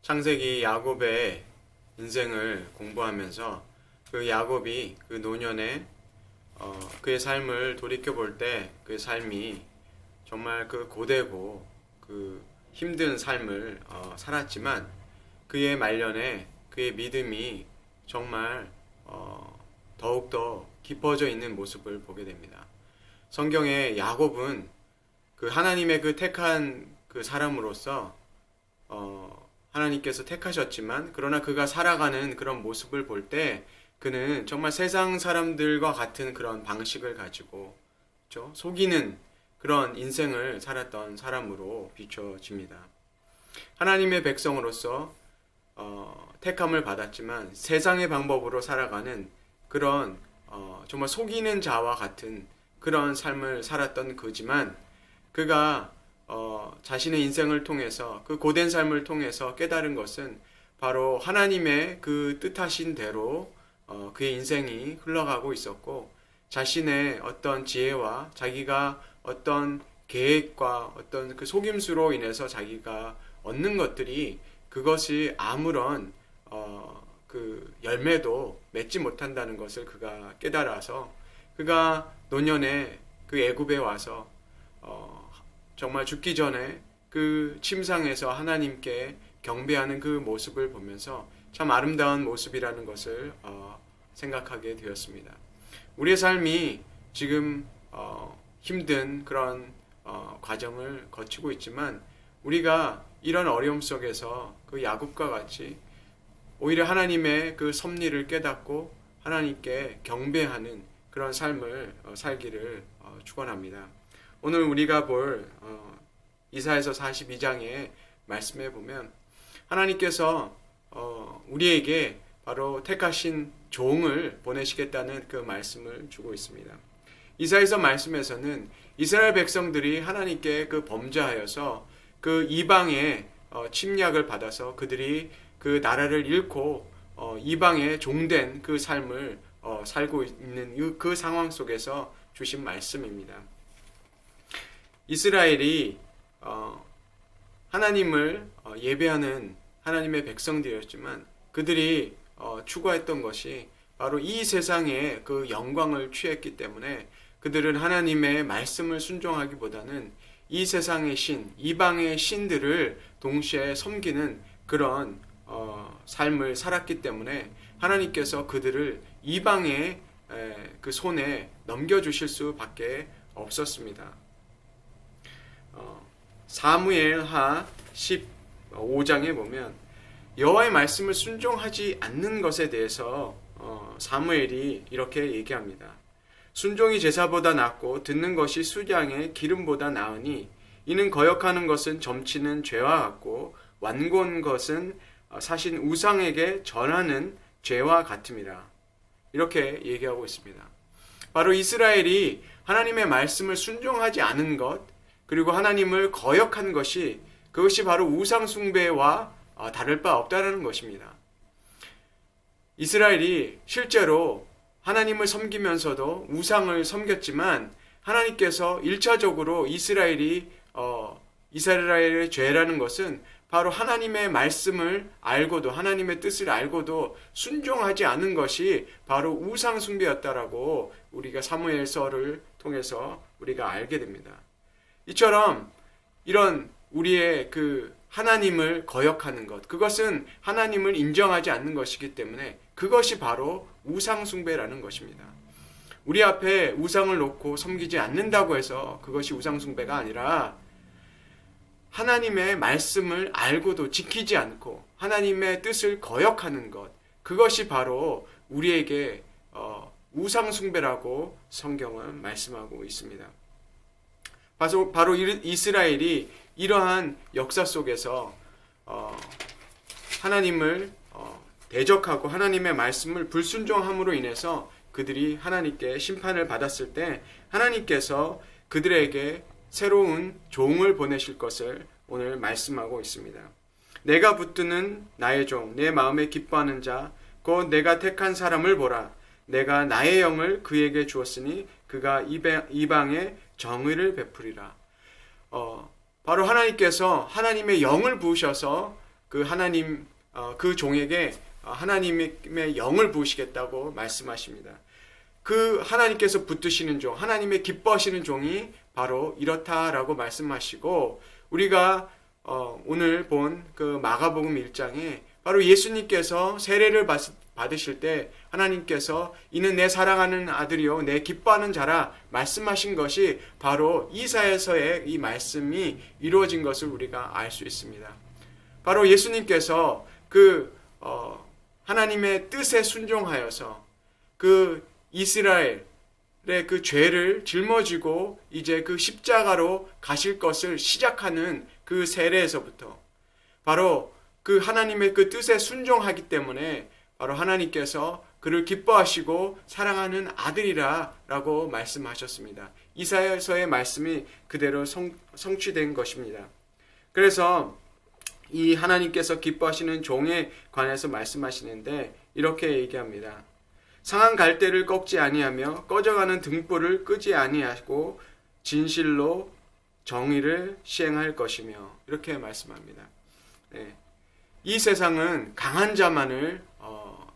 창세기 야곱의 인생을 공부하면서 그 야곱이 그 노년에 그의 삶을 돌이켜 볼 때 그의 삶이 정말 그 고되고 그 힘든 삶을 살았지만 그의 말년에 그의 믿음이 정말 더욱더 깊어져 있는 모습을 보게 됩니다. 성경에 야곱은 그 하나님의 그 택한 그 사람으로서 하나님께서 택하셨지만 그러나 그가 살아가는 그런 모습을 볼 때 그는 정말 세상 사람들과 같은 그런 방식을 가지고 그렇죠? 속이는 그런 인생을 살았던 사람으로 비춰집니다. 하나님의 백성으로서 택함을 받았지만 세상의 방법으로 살아가는 그런 정말 속이는 자와 같은 그런 삶을 살았던 그지만 그가 자신의 인생을 통해서 그 고된 삶을 통해서 깨달은 것은 바로 하나님의 그 뜻하신 대로 그의 인생이 흘러가고 있었고 자신의 어떤 지혜와 자기가 어떤 계획과 어떤 그 속임수로 인해서 자기가 얻는 것들이 그것이 아무런 그 열매도 맺지 못한다는 것을 그가 깨달아서 그가 노년에 그 애굽에 와서 정말 죽기 전에 그 침상에서 하나님께 경배하는 그 모습을 보면서 참 아름다운 모습이라는 것을 생각하게 되었습니다. 우리의 삶이 지금 힘든 그런 과정을 거치고 있지만 우리가 이런 어려움 속에서 그 야곱과 같이 오히려 하나님의 그 섭리를 깨닫고 하나님께 경배하는 그런 삶을 살기를 축원합니다. 오늘 우리가 볼 이사야서 42장의 말씀에 보면 하나님께서 우리에게 바로 택하신 종을 보내시겠다는 그 말씀을 주고 있습니다. 이사야서 말씀에서는 이스라엘 백성들이 하나님께 그 범죄하여서 그 이방의 침략을 받아서 그들이 그 나라를 잃고 이방의 종된 그 삶을 살고 있는 그 상황 속에서 주신 말씀입니다. 이스라엘이 하나님을 예배하는 하나님의 백성들이었지만 그들이 추구했던 것이 바로 이 세상의 그 영광을 취했기 때문에 그들은 하나님의 말씀을 순종하기보다는 이 세상의 신, 이방의 신들을 동시에 섬기는 그런 삶을 살았기 때문에 하나님께서 그들을 이방의 그 손에 넘겨주실 수밖에 없었습니다. 사무엘하 15장에 보면 여호와의 말씀을 순종하지 않는 것에 대해서 사무엘이 이렇게 얘기합니다. 순종이 제사보다 낫고 듣는 것이 수량의 기름보다 나으니 이는 거역하는 것은 점치는 죄와 같고 완고한 것은 사신 우상에게 전하는 죄와 같음이라. 이렇게 얘기하고 있습니다. 바로 이스라엘이 하나님의 말씀을 순종하지 않은 것 그리고 하나님을 거역한 것이 그것이 바로 우상 숭배와 다를 바 없다는 것입니다. 이스라엘이 실제로 하나님을 섬기면서도 우상을 섬겼지만 하나님께서 1차적으로 이스라엘의 죄라는 것은 바로 하나님의 말씀을 알고도 하나님의 뜻을 알고도 순종하지 않은 것이 바로 우상 숭배였다라고 우리가 사무엘서를 통해서 우리가 알게 됩니다. 이처럼 이런 우리의 그 하나님을 거역하는 것, 그것은 하나님을 인정하지 않는 것이기 때문에 그것이 바로 우상 숭배라는 것입니다. 우리 앞에 우상을 놓고 섬기지 않는다고 해서 그것이 우상 숭배가 아니라 하나님의 말씀을 알고도 지키지 않고 하나님의 뜻을 거역하는 것, 그것이 바로 우리에게 우상 숭배라고 성경은 말씀하고 있습니다. 바로 이스라엘이 이러한 역사 속에서 하나님을 대적하고 하나님의 말씀을 불순종함으로 인해서 그들이 하나님께 심판을 받았을 때 하나님께서 그들에게 새로운 종을 보내실 것을 오늘 말씀하고 있습니다. 내가 붙드는 나의 종, 내 마음에 기뻐하는 자, 곧 내가 택한 사람을 보라. 내가 나의 영을 그에게 주었으니 그가 이방에 정의를 베푸리라. 바로 하나님께서 하나님의 영을 부으셔서 그 하나님 그 종에게 하나님의 영을 부으시겠다고 말씀하십니다. 그 하나님께서 붙드시는 종, 하나님의 기뻐하시는 종이 바로 이렇다라고 말씀하시고, 우리가 오늘 본 그 마가복음 1장에 바로 예수님께서 세례를 받으실 때 하나님께서 이는 내 사랑하는 아들이요 내 기뻐하는 자라 말씀하신 것이 바로 이사야서의 이 말씀이 이루어진 것을 우리가 알 수 있습니다. 바로 예수님께서 그 하나님의 뜻에 순종하여서 그 이스라엘의 그 죄를 짊어지고 이제 그 십자가로 가실 것을 시작하는 그 세례에서부터 바로 그 하나님의 그 뜻에 순종하기 때문에 바로 하나님께서 그를 기뻐하시고 사랑하는 아들이라 라고 말씀하셨습니다. 이사야서의 말씀이 그대로 성취된 것입니다. 그래서 이 하나님께서 기뻐하시는 종에 관해서 말씀하시는데 이렇게 얘기합니다. 상한 갈대를 꺾지 아니하며 꺼져가는 등불을 끄지 아니하고 진실로 정의를 시행할 것이며, 이렇게 말씀합니다. 네. 이 세상은 강한 자만을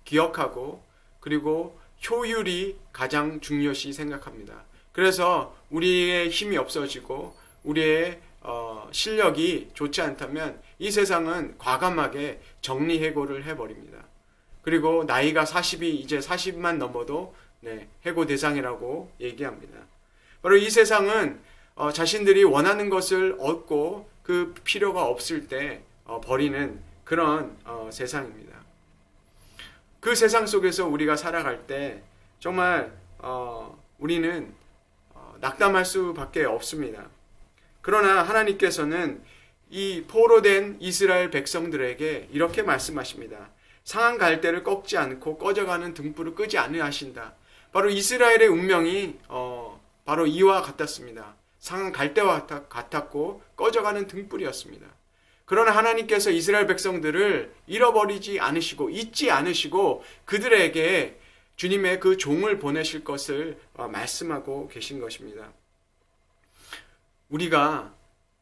기억하고 그리고 효율이 가장 중요시 생각합니다. 그래서 우리의 힘이 없어지고 우리의 실력이 좋지 않다면 이 세상은 과감하게 정리해고를 해버립니다. 그리고 나이가 40이 이제 40만 넘어도 해고 대상이라고 얘기합니다. 바로 이 세상은 자신들이 원하는 것을 얻고 그 필요가 없을 때 버리는 그런 세상입니다. 그 세상 속에서 우리가 살아갈 때 정말 우리는 낙담할 수밖에 없습니다. 그러나 하나님께서는 이 포로된 이스라엘 백성들에게 이렇게 말씀하십니다. 상한 갈대를 꺾지 않고 꺼져가는 등불을 끄지 아니하신다. 바로 이스라엘의 운명이 바로 이와 같았습니다. 상한 갈대와 같았고 꺼져가는 등불이었습니다. 그러나 하나님께서 이스라엘 백성들을 잃어버리지 않으시고 잊지 않으시고 그들에게 주님의 그 종을 보내실 것을 말씀하고 계신 것입니다. 우리가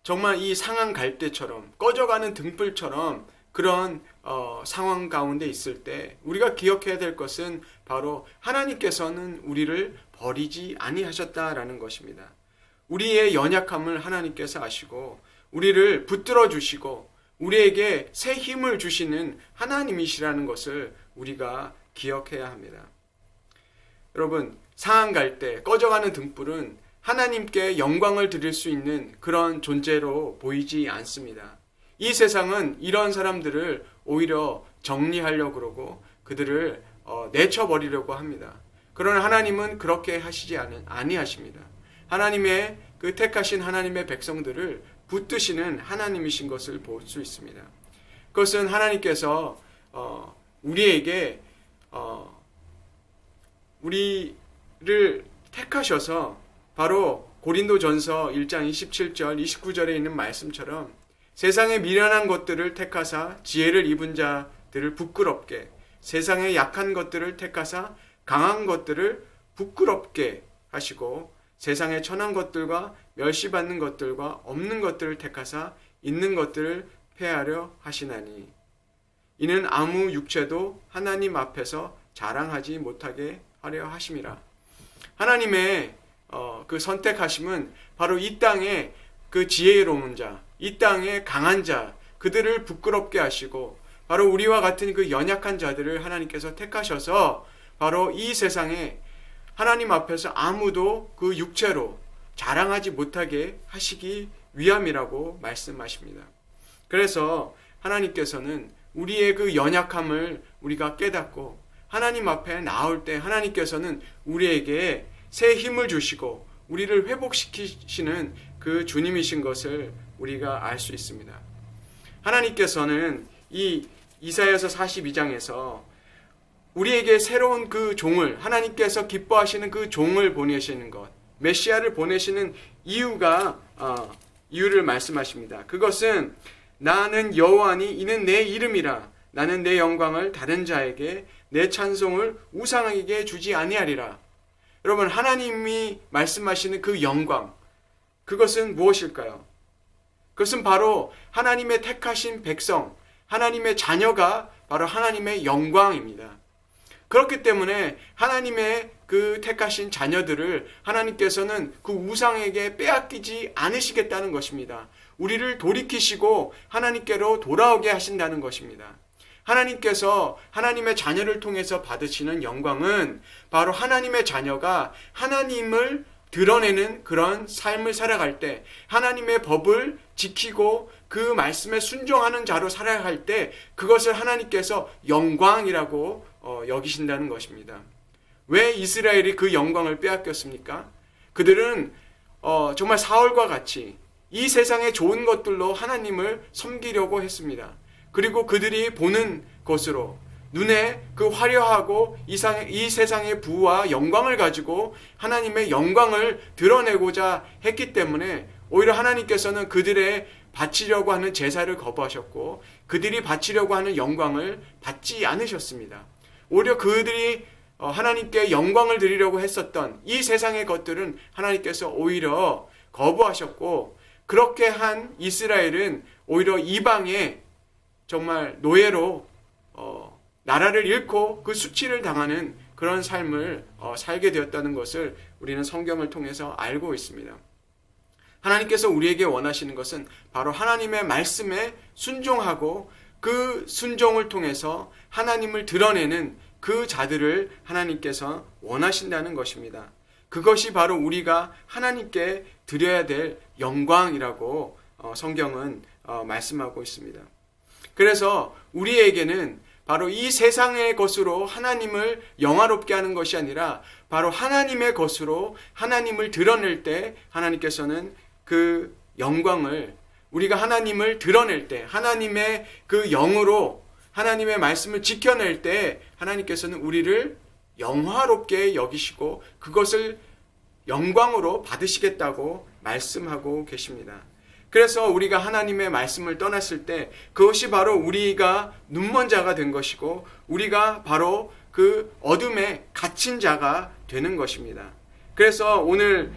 정말 이 상한 갈대처럼 꺼져가는 등불처럼 그런 상황 가운데 있을 때 우리가 기억해야 될 것은 바로 하나님께서는 우리를 버리지 아니하셨다라는 것입니다. 우리의 연약함을 하나님께서 아시고 우리를 붙들어 주시고 우리에게 새 힘을 주시는 하나님이시라는 것을 우리가 기억해야 합니다. 여러분, 상한 갈대, 꺼져가는 등불은 하나님께 영광을 드릴 수 있는 그런 존재로 보이지 않습니다. 이 세상은 이런 사람들을 오히려 정리하려고 그러고 그들을 내쳐버리려고 합니다. 그러나 하나님은 그렇게 하시지 아니하십니다. 하나님의 그 택하신 하나님의 백성들을 붙드시는 하나님이신 것을 볼 수 있습니다. 그것은 하나님께서 우리에게 우리를 택하셔서 바로 고린도전서 1장 27절 29절에 있는 말씀처럼 세상의 미련한 것들을 택하사 지혜를 입은 자들을 부끄럽게, 세상의 약한 것들을 택하사 강한 것들을 부끄럽게 하시고 세상의 천한 것들과 멸시받는 것들과 없는 것들을 택하사 있는 것들을 폐하려 하시나니 이는 아무 육체도 하나님 앞에서 자랑하지 못하게 하려 하심이라. 하나님의 그 선택하심은 바로 이 땅에 그 지혜로운 자, 이 땅의 강한 자, 그들을 부끄럽게 하시고 바로 우리와 같은 그 연약한 자들을 하나님께서 택하셔서 바로 이 세상에 하나님 앞에서 아무도 그 육체로 자랑하지 못하게 하시기 위함이라고 말씀하십니다. 그래서 하나님께서는 우리의 그 연약함을 우리가 깨닫고 하나님 앞에 나올 때 하나님께서는 우리에게 새 힘을 주시고 우리를 회복시키시는 그 주님이신 것을 우리가 알 수 있습니다. 하나님께서는 이 이사야서 42장에서 우리에게 새로운 그 종을, 하나님께서 기뻐하시는 그 종을 보내시는 것, 메시아를 보내시는 이유를 말씀하십니다. 그것은 나는 여호와니 이는 내 이름이라. 나는 내 영광을 다른 자에게 내 찬송을 우상에게 주지 아니하리라. 여러분, 하나님이 말씀하시는 그 영광, 그것은 무엇일까요? 그것은 바로 하나님의 택하신 백성, 하나님의 자녀가 바로 하나님의 영광입니다. 그렇기 때문에 하나님의 그 택하신 자녀들을 하나님께서는 그 우상에게 빼앗기지 않으시겠다는 것입니다. 우리를 돌이키시고 하나님께로 돌아오게 하신다는 것입니다. 하나님께서 하나님의 자녀를 통해서 받으시는 영광은 바로 하나님의 자녀가 하나님을 드러내는 그런 삶을 살아갈 때, 하나님의 법을 지키고 그 말씀에 순종하는 자로 살아갈 때 그것을 하나님께서 영광이라고 여기신다는 것입니다. 왜 이스라엘이 그 영광을 빼앗겼습니까? 그들은 정말 사울과 같이 이 세상의 좋은 것들로 하나님을 섬기려고 했습니다. 그리고 그들이 보는 것으로 눈에 그 화려하고 이 세상의 부와 영광을 가지고 하나님의 영광을 드러내고자 했기 때문에 오히려 하나님께서는 그들의 바치려고 하는 제사를 거부하셨고 그들이 바치려고 하는 영광을 받지 않으셨습니다. 오히려 그들이 하나님께 영광을 드리려고 했었던 이 세상의 것들은 하나님께서 오히려 거부하셨고, 그렇게 한 이스라엘은 오히려 이방의 정말 노예로 나라를 잃고 그 수치를 당하는 그런 삶을 살게 되었다는 것을 우리는 성경을 통해서 알고 있습니다. 하나님께서 우리에게 원하시는 것은 바로 하나님의 말씀에 순종하고 그 순종을 통해서 하나님을 드러내는 그 자들을 하나님께서 원하신다는 것입니다. 그것이 바로 우리가 하나님께 드려야 될 영광이라고 성경은 말씀하고 있습니다. 그래서 우리에게는 바로 이 세상의 것으로 하나님을 영화롭게 하는 것이 아니라 바로 하나님의 것으로 하나님을 드러낼 때 하나님께서는 그 영광을, 우리가 하나님을 드러낼 때, 하나님의 그 영으로 하나님의 말씀을 지켜낼 때 하나님께서는 우리를 영화롭게 여기시고 그것을 영광으로 받으시겠다고 말씀하고 계십니다. 그래서 우리가 하나님의 말씀을 떠났을 때 그것이 바로 우리가 눈먼 자가 된 것이고 우리가 바로 그 어둠에 갇힌 자가 되는 것입니다. 그래서 오늘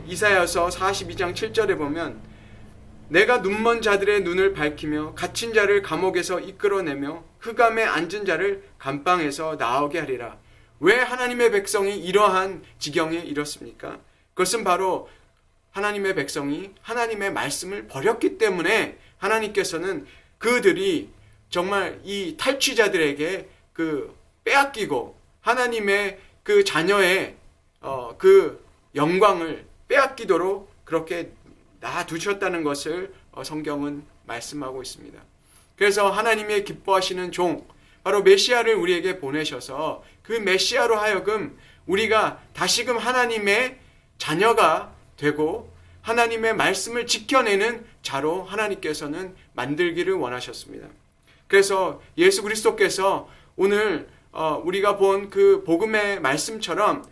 이사야서 42장 7절에 보면 내가 눈먼 자들의 눈을 밝히며 갇힌 자를 감옥에서 이끌어내며 흑암에 앉은 자를 감방에서 나오게 하리라. 왜 하나님의 백성이 이러한 지경에 이렇습니까? 그것은 바로 하나님의 백성이 하나님의 말씀을 버렸기 때문에 하나님께서는 그들이 정말 이 탈취자들에게 그 빼앗기고 하나님의 그 자녀의 그 영광을 빼앗기도록 그렇게 놔두셨다는 것을 성경은 말씀하고 있습니다. 그래서 하나님의 기뻐하시는 종, 바로 메시아를 우리에게 보내셔서 그 메시아로 하여금 우리가 다시금 하나님의 자녀가 되고 하나님의 말씀을 지켜내는 자로 하나님께서는 만들기를 원하셨습니다. 그래서 예수 그리스도께서 오늘 우리가 본 그 복음의 말씀처럼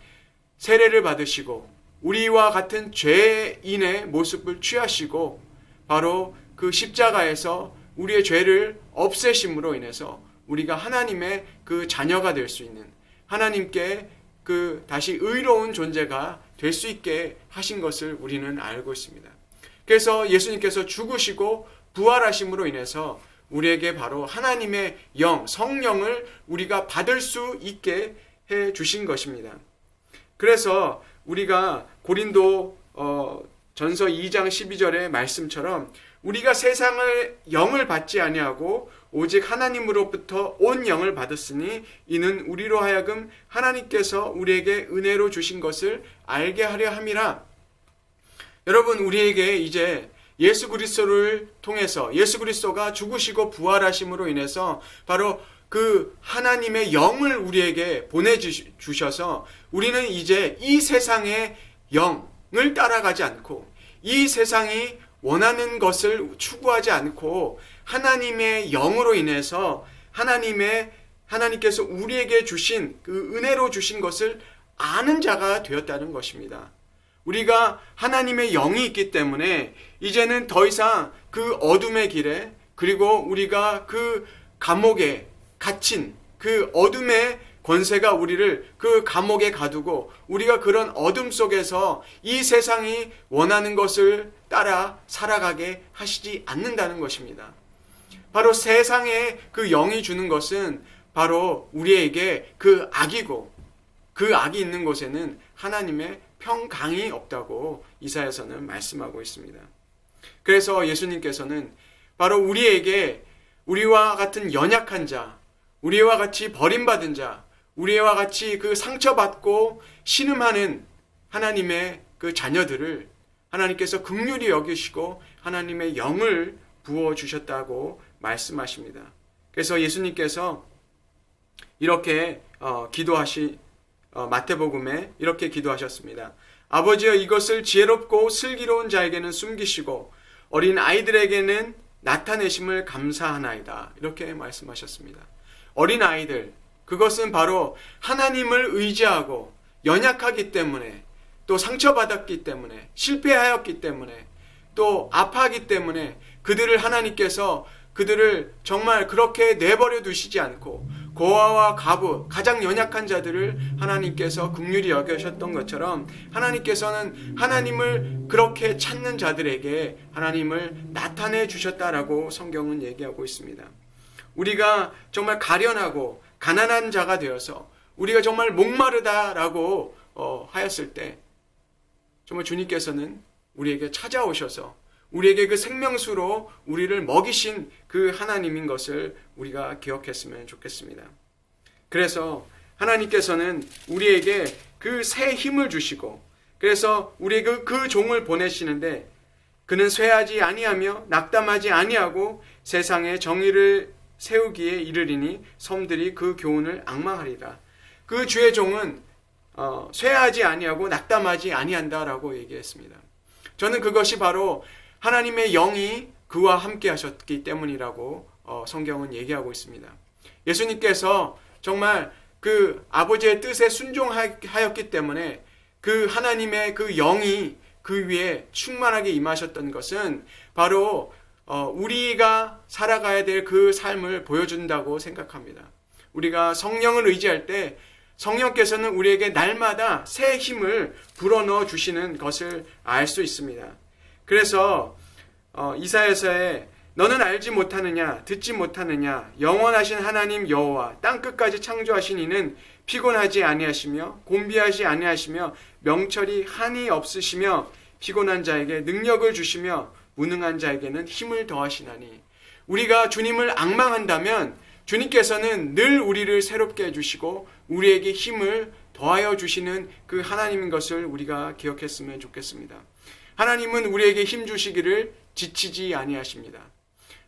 세례를 받으시고 우리와 같은 죄인의 모습을 취하시고 바로 그 십자가에서 우리의 죄를 없애심으로 인해서 우리가 하나님의 그 자녀가 될 수 있는, 하나님께 그 다시 의로운 존재가 될 수 있게 하신 것을 우리는 알고 있습니다. 그래서 예수님께서 죽으시고 부활하심으로 인해서 우리에게 바로 하나님의 영, 성령을 우리가 받을 수 있게 해 주신 것입니다. 그래서 우리가 고린도 전서 2장 12절의 말씀처럼 우리가 세상을 영을 받지 아니하고 오직 하나님으로부터 온 영을 받았으니 이는 우리로 하여금 하나님께서 우리에게 은혜로 주신 것을 알게 하려 함이라. 여러분, 우리에게 이제 예수 그리스도를 통해서 예수 그리스도가 죽으시고 부활하심으로 인해서 바로 그 하나님의 영을 우리에게 보내주셔서 우리는 이제 이 세상의 영을 따라가지 않고 이 세상이 원하는 것을 추구하지 않고 하나님의 영으로 인해서 하나님께서 우리에게 주신 그 은혜로 주신 것을 아는 자가 되었다는 것입니다. 우리가 하나님의 영이 있기 때문에 이제는 더 이상 그 어둠의 길에, 그리고 우리가 그 감옥에 갇힌 그 어둠의 권세가 우리를 그 감옥에 가두고 우리가 그런 어둠 속에서 이 세상이 원하는 것을 따라 살아가게 하시지 않는다는 것입니다. 바로 세상에 그 영이 주는 것은 바로 우리에게 그 악이고, 그 악이 있는 곳에는 하나님의 평강이 없다고 이사야서는 말씀하고 있습니다. 그래서 예수님께서는 바로 우리에게 우리와 같은 연약한 자, 우리와 같이 버림받은 자, 우리와 같이 그 상처받고 신음하는 하나님의 그 자녀들을 하나님께서 긍휼히 여기시고 하나님의 영을 부어주셨다고 말씀하십니다. 그래서 예수님께서 이렇게 마태복음에 이렇게 기도하셨습니다. 아버지여, 이것을 지혜롭고 슬기로운 자에게는 숨기시고 어린 아이들에게는 나타내심을 감사하나이다. 이렇게 말씀하셨습니다. 어린 아이들, 그것은 바로 하나님을 의지하고 연약하기 때문에, 또 상처받았기 때문에, 실패하였기 때문에, 또 아파하기 때문에 그들을 하나님께서 그들을 정말 그렇게 내버려 두시지 않고 고아와 과부, 가장 연약한 자들을 하나님께서 긍휼히 여기셨던 것처럼 하나님께서는 하나님을 그렇게 찾는 자들에게 하나님을 나타내 주셨다라고 성경은 얘기하고 있습니다. 우리가 정말 가련하고 가난한 자가 되어서 우리가 정말 목마르다라고 하였을 때 정말 주님께서는 우리에게 찾아오셔서 우리에게 그 생명수로 우리를 먹이신 그 하나님인 것을 우리가 기억했으면 좋겠습니다. 그래서 하나님께서는 우리에게 그 새 힘을 주시고, 그래서 우리에게 그 종을 보내시는데, 그는 쇠하지 아니하며 낙담하지 아니하고 세상에 정의를 세우기에 이르리니 섬들이 그 교훈을 앙망하리라. 그 주의 종은 쇠하지 아니하고 낙담하지 아니한다라고 얘기했습니다. 저는 그것이 바로 하나님의 영이 그와 함께 하셨기 때문이라고 성경은 얘기하고 있습니다. 예수님께서 정말 그 아버지의 뜻에 순종하였기 때문에 그 하나님의 그 영이 그 위에 충만하게 임하셨던 것은 바로 우리가 살아가야 될 그 삶을 보여준다고 생각합니다. 우리가 성령을 의지할 때 성령께서는 우리에게 날마다 새 힘을 불어넣어 주시는 것을 알 수 있습니다. 그래서 이사야서에 너는 알지 못하느냐, 듣지 못하느냐, 영원하신 하나님 여호와 땅끝까지 창조하신 이는 피곤하지 아니하시며 곤비하지 아니하시며 명철이 한이 없으시며 피곤한 자에게 능력을 주시며 무능한 자에게는 힘을 더하시나니. 우리가 주님을 앙망한다면 주님께서는 늘 우리를 새롭게 해주시고 우리에게 힘을 더하여 주시는 그 하나님인 것을 우리가 기억했으면 좋겠습니다. 하나님은 우리에게 힘 주시기를 지치지 아니하십니다.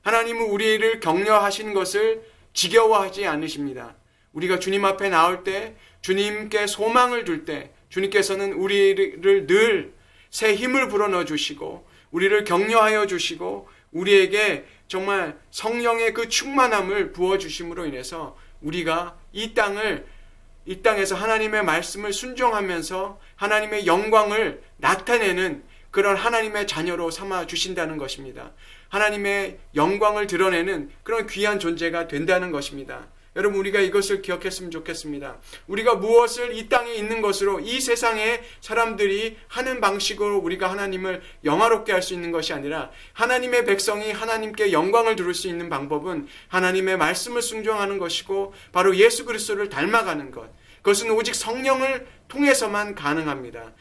하나님은 우리를 격려하신 것을 지겨워하지 않으십니다. 우리가 주님 앞에 나올 때, 주님께 소망을 둘 때 주님께서는 우리를 늘 새 힘을 불어넣어 주시고 우리를 격려하여 주시고 우리에게 정말 성령의 그 충만함을 부어주심으로 인해서 우리가 이 땅에서 하나님의 말씀을 순종하면서 하나님의 영광을 나타내는 그런 하나님의 자녀로 삼아 주신다는 것입니다. 하나님의 영광을 드러내는 그런 귀한 존재가 된다는 것입니다. 여러분, 우리가 이것을 기억했으면 좋겠습니다. 우리가 무엇을 이 땅에 있는 것으로 이 세상에 사람들이 하는 방식으로 우리가 하나님을 영화롭게 할 수 있는 것이 아니라 하나님의 백성이 하나님께 영광을 두를 수 있는 방법은 하나님의 말씀을 순종하는 것이고 바로 예수 그리스도를 닮아가는 것. 그것은 오직 성령을 통해서만 가능합니다.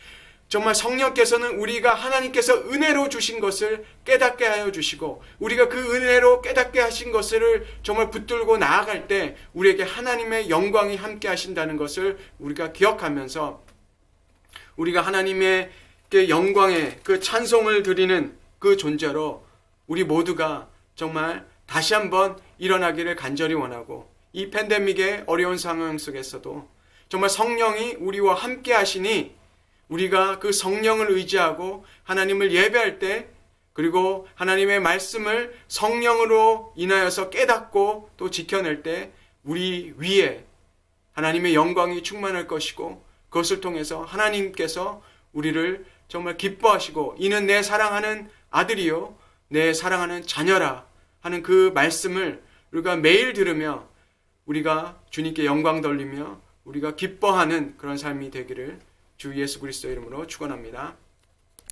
정말 성령께서는 우리가 하나님께서 은혜로 주신 것을 깨닫게 하여 주시고 우리가 그 은혜로 깨닫게 하신 것을 정말 붙들고 나아갈 때 우리에게 하나님의 영광이 함께 하신다는 것을 우리가 기억하면서 우리가 하나님의 영광의 그 찬송을 드리는 그 존재로 우리 모두가 정말 다시 한번 일어나기를 간절히 원하고 이 팬데믹의 어려운 상황 속에서도 정말 성령이 우리와 함께 하시니 우리가 그 성령을 의지하고 하나님을 예배할 때 그리고 하나님의 말씀을 성령으로 인하여서 깨닫고 또 지켜낼 때 우리 위에 하나님의 영광이 충만할 것이고 그것을 통해서 하나님께서 우리를 정말 기뻐하시고 이는 내 사랑하는 아들이요 내 사랑하는 자녀라 하는 그 말씀을 우리가 매일 들으며 우리가 주님께 영광 돌리며 우리가 기뻐하는 그런 삶이 되기를 주 예수 그리스도의 이름으로 축원합니다.